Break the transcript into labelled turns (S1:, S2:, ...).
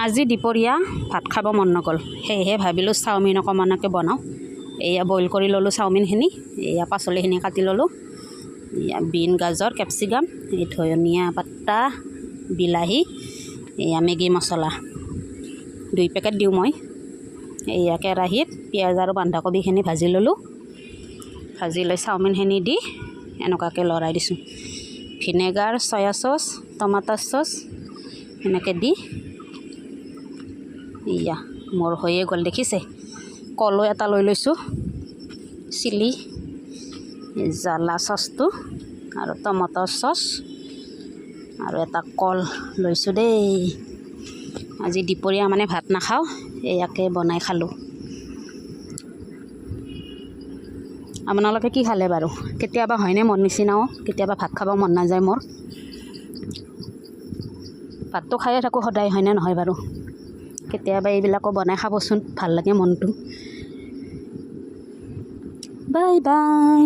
S1: আজি দুপৰীয়া ভাত খাব মন নগ'ল, সেয়েহে ভাবিলোঁ চাওমিন অকণমানকে বনাওঁ। এয়া বইল কৰি ল'লোঁ চাওমিনখিনি, এয়া পাচলিখিনি কাটি ল'লোঁ। এয়া বিন, গাজৰ, কেপচিকাম, এই ধনিয়া পাতা, বিলাহী, এয়া মেগী মছলা 2 পেকেট দিওঁ মই। এয়া কেৰাহীত পিঁয়াজ আৰু বন্ধাকবিখিনি ভাজি ল'লোঁ। ভাজি লৈ চাওমিনখিনি দি এনেকুৱাকৈ লৰাই দিছোঁ। ভিনেগাৰ, চয়া চচ, টমাটাৰ চচ এনেকৈ দি এয়া মোৰ হৈয়ে গ'ল দেখিছে। কলো এটা লৈ লৈছোঁ, চিলি জ্বালা চচটো আৰু টমাটৰ চচ আৰু এটা কল লৈছোঁ দেই। আজি দুপৰীয়া মানে ভাত নাখাওঁ, এয়াকে বনাই খালোঁ। আপোনালোকে কি খালে বাৰু? কেতিয়াবা হয়নে মোৰ নিচিনাও, কেতিয়াবা ভাত খাব মন নাযায় মোৰ। ভাতটো খায়ে থাকোঁ সদায়, হয়নে নহয় বাৰু? কেতিয়াবা এইবিলাকো বনাই খাবচোন, ভাল লাগে মনটো। Bye bye.